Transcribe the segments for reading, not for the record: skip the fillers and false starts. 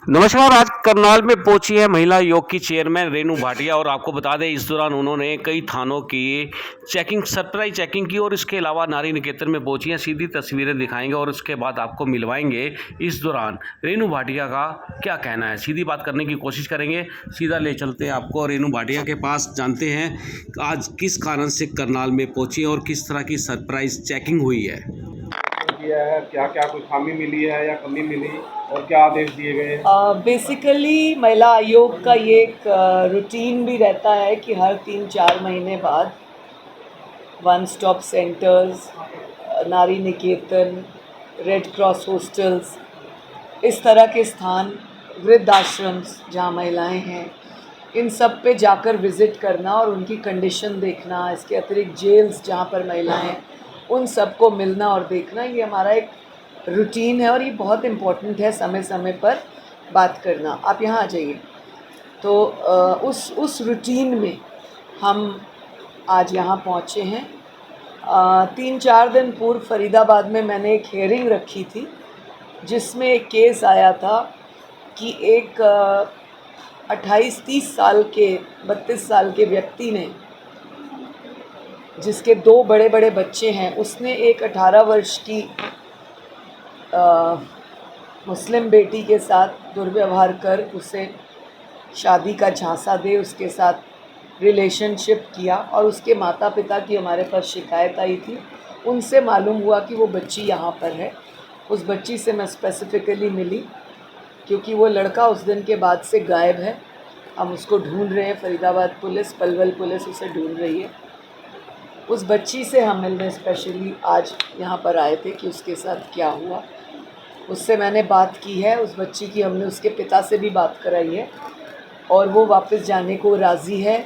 नमस्कार। आज करनाल में पहुंची है महिला आयोग की चेयरमैन रेनू भाटिया और आपको बता दें इस दौरान उन्होंने कई थानों की चेकिंग सरप्राइज चेकिंग की और इसके अलावा नारी निकेतन में पहुंची हैं। सीधी तस्वीरें दिखाएंगे और उसके बाद आपको मिलवाएंगे इस दौरान रेनू भाटिया का क्या कहना है। सीधी बात करने की कोशिश करेंगे, सीधा ले चलते हैं आपको रेनू भाटिया के पास, जानते हैं आज किस कारण से करनाल में पहुँची और किस तरह की सरप्राइज चेकिंग हुई है। किया है, क्या क्या कोई खामी मिली है या कमी मिली और क्या आदेश दिए गए? बेसिकली महिला आयोग का ये एक रूटीन भी रहता है कि हर 3-4 महीने बाद वन स्टॉप सेंटर्स, नारी निकेतन, रेड क्रॉस हॉस्टल्स, इस तरह के स्थान, वृद्धाश्रम्स जहाँ महिलाएं हैं, इन सब पे जाकर विज़िट करना और उनकी कंडीशन देखना। इसके अतिरिक्त जेल्स जहाँ पर महिलाएं हैं उन सबको मिलना और देखना, ये हमारा एक रूटीन है और ये बहुत इम्पोर्टेंट है समय समय पर बात करना। आप यहाँ आ जाइए। तो उस रूटीन में हम आज यहाँ पहुँचे हैं। 3-4 दिन पूर्व फरीदाबाद में मैंने एक हियरिंग रखी थी जिसमें एक केस आया था कि एक 28-30 साल के 32 साल के व्यक्ति ने, जिसके 2 बड़े बड़े बच्चे हैं, उसने एक 18 वर्ष की मुस्लिम बेटी के साथ दुर्व्यवहार कर उसे शादी का झांसा दे उसके साथ रिलेशनशिप किया और उसके माता पिता की हमारे पास शिकायत आई थी। उनसे मालूम हुआ कि वो बच्ची यहाँ पर है। उस बच्ची से मैं स्पेसिफ़िकली मिली क्योंकि वो लड़का उस दिन के बाद से गायब है। हम उसको ढूंढ रहे हैं, फरीदाबाद पुलिस, पलवल पुलिस उसे ढूंढ रही है। उस बच्ची से हम मिलने स्पेशली आज यहाँ पर आए थे कि उसके साथ क्या हुआ। उससे मैंने बात की है, उस बच्ची की हमने उसके पिता से भी बात कराई है और वो वापस जाने को राज़ी है।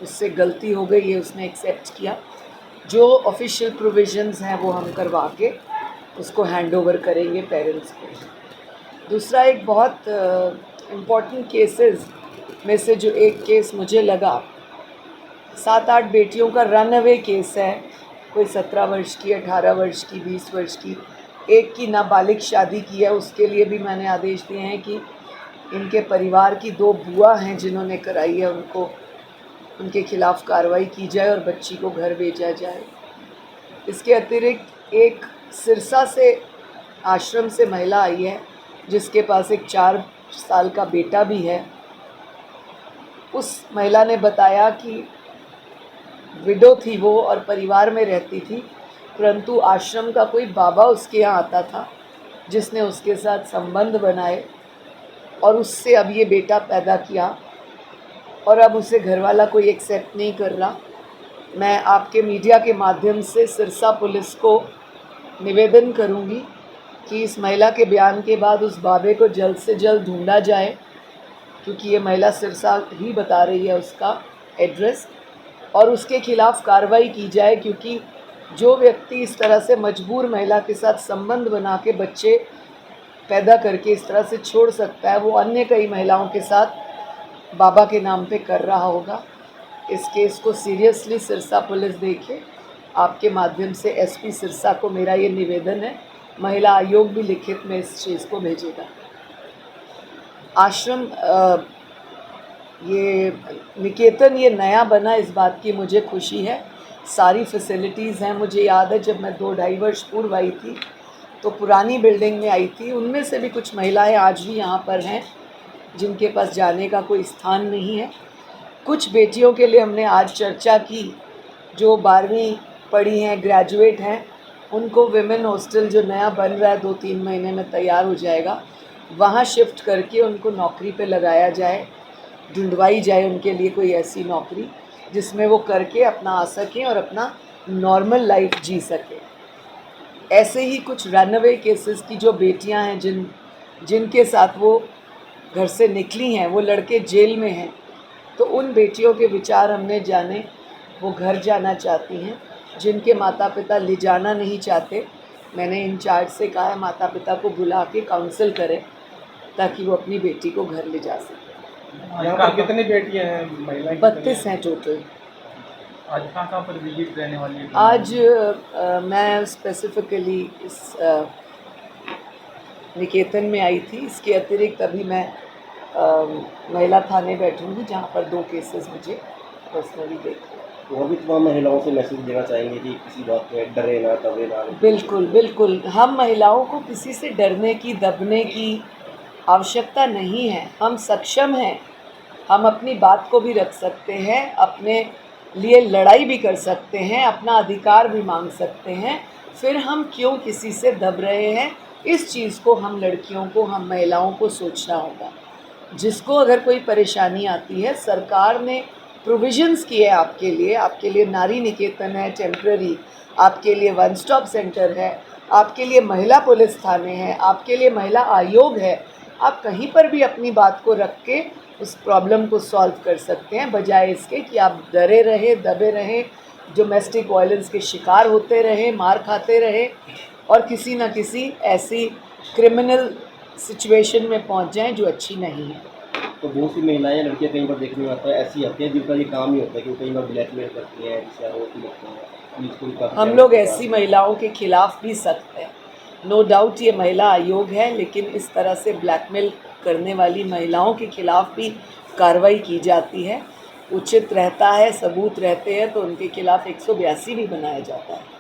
उससे गलती हो गई है, उसने एक्सेप्ट किया। जो ऑफिशियल प्रोविजंस हैं वो हम करवा के उसको हैंड ओवर करेंगे पेरेंट्स को। दूसरा, एक बहुत इम्पॉर्टेंट केसेस में से जो एक केस मुझे लगा, 7-8 बेटियों का रन अवे केस है। कोई 17 वर्ष की, 18 वर्ष की, 20 वर्ष की, एक की नाबालिग शादी की है। उसके लिए भी मैंने आदेश दिए हैं कि इनके परिवार की 2 बुआ हैं जिन्होंने कराई है, उनके खिलाफ़ कार्रवाई की जाए और बच्ची को घर भेजा जाए। इसके अतिरिक्त एक सिरसा से आश्रम से महिला आई है जिसके पास एक 4 साल का बेटा भी है। उस महिला ने बताया कि विडो थी वो और परिवार में रहती थी, परंतु आश्रम का कोई बाबा उसके यहाँ आता था जिसने उसके साथ संबंध बनाए और उससे अब ये बेटा पैदा किया और अब उसे घरवाला कोई एक्सेप्ट नहीं कर रहा। मैं आपके मीडिया के माध्यम से सिरसा पुलिस को निवेदन करूंगी कि इस महिला के बयान के बाद उस बाबे को जल्द से जल्द ढूंढा जाए, क्योंकि ये महिला सिरसा ही बता रही है उसका एड्रेस, और उसके खिलाफ़ कार्रवाई की जाए। क्योंकि जो व्यक्ति इस तरह से मजबूर महिला के साथ संबंध बना के बच्चे पैदा करके इस तरह से छोड़ सकता है, वो अन्य कई महिलाओं के साथ बाबा के नाम पे कर रहा होगा। इस केस को सीरियसली सिरसा पुलिस देखे। आपके माध्यम से एसपी सिरसा को मेरा ये निवेदन है। महिला आयोग भी लिखित में इस चीज़ को भेजेगा। आश्रम ये निकेतन ये नया बना, इस बात की मुझे खुशी है। सारी फैसिलिटीज़ हैं। मुझे याद है जब मैं 2-2.5 वर्ष पूर्व आई थी तो पुरानी बिल्डिंग में आई थी। उनमें से भी कुछ महिलाएं आज भी यहाँ पर हैं जिनके पास जाने का कोई स्थान नहीं है। कुछ बेटियों के लिए हमने आज चर्चा की जो 12वीं पढ़ी हैं, ग्रेजुएट हैं, उनको विमेन हॉस्टल जो नया बन रहा है 2-3 महीने में तैयार हो जाएगा, वहाँ शिफ्ट करके उनको नौकरी पे लगाया जाए, ढूंढवाई जाए उनके लिए कोई ऐसी नौकरी जिसमें वो करके अपना आ सकें और अपना नॉर्मल लाइफ जी सकें। ऐसे ही कुछ रनअवे केसेस की जो बेटियां हैं जिनके साथ वो घर से निकली हैं, वो लड़के जेल में हैं, तो उन बेटियों के विचार हमने जाने। वो घर जाना चाहती हैं, जिनके माता पिता ले जाना नहीं चाहते। मैंने इंचार्ज से कहा है माता पिता को बुला के काउंसिल करें ताकि वो अपनी बेटी को घर ले जा सकें। यहाँ पर कितनी बेटियाँ हैं, महिलाएं? 32 हैं टोटल। आज कहाँ पर विजिट रहने वाली है? आज मैं स्पेसिफिकली इस निकेतन में आई थी। इसके अतिरिक्त अभी मैं महिला थाने बैठूंगी जहाँ पर 2 केसेस मुझे पर्सनली देखे। तो अभी तमाम महिलाओं से मैसेज देना चाहेंगे कि किसी बात में डरे ना, दबे ना? बिल्कुल बिल्कुल, हम महिलाओं को किसी से डरने की, दबने की आवश्यकता नहीं है। हम सक्षम हैं, हम अपनी बात को भी रख सकते हैं, अपने लिए लड़ाई भी कर सकते हैं, अपना अधिकार भी मांग सकते हैं। फिर हम क्यों किसी से दब रहे हैं? इस चीज़ को हम लड़कियों को, हम महिलाओं को सोचना होगा। जिसको अगर कोई परेशानी आती है, सरकार ने प्रोविजंस किए आपके लिए नारी निकेतन है टेम्पररी, आपके लिए वन स्टॉप सेंटर है, आपके लिए महिला पुलिस थाने हैं, आपके लिए महिला आयोग है। आप कहीं पर भी अपनी बात को रख के उस प्रॉब्लम को सॉल्व कर सकते हैं, बजाय इसके कि आप डरे रहे, दबे रहें, डोमेस्टिक वायलेंस के शिकार होते रहे, मार खाते रहे और किसी न किसी ऐसी क्रिमिनल सिचुएशन में पहुंच जाएं जो अच्छी नहीं है। तो बहुत सी महिलाएं, लड़कियां कई बार देखने में आता है ऐसी आती हैं जिनका ये काम ही होता है कि वो कई बार ब्लैकमेल करती हैं, जिससे आरोप लगते हैं। पुलिस को भी काफी हम लोग ऐसी महिलाओं के खिलाफ भी सख्त हैं। नो डाउट ये महिला आयोग है, लेकिन इस तरह से ब्लैकमेल करने वाली महिलाओं के खिलाफ भी कार्रवाई की जाती है। उचित रहता है, सबूत रहते हैं तो उनके खिलाफ 182 भी बनाया जाता है।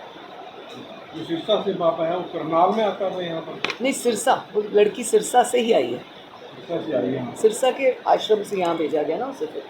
जो सिरसा से बाप है वो करनाल में आता है यहाँ पर? नहीं, सिरसा, वो लड़की सिरसा से ही आई है, सिरसा से आई है यहाँ। सिरसा के आश्रम से यहाँ भेजा गया ना उसे। फिर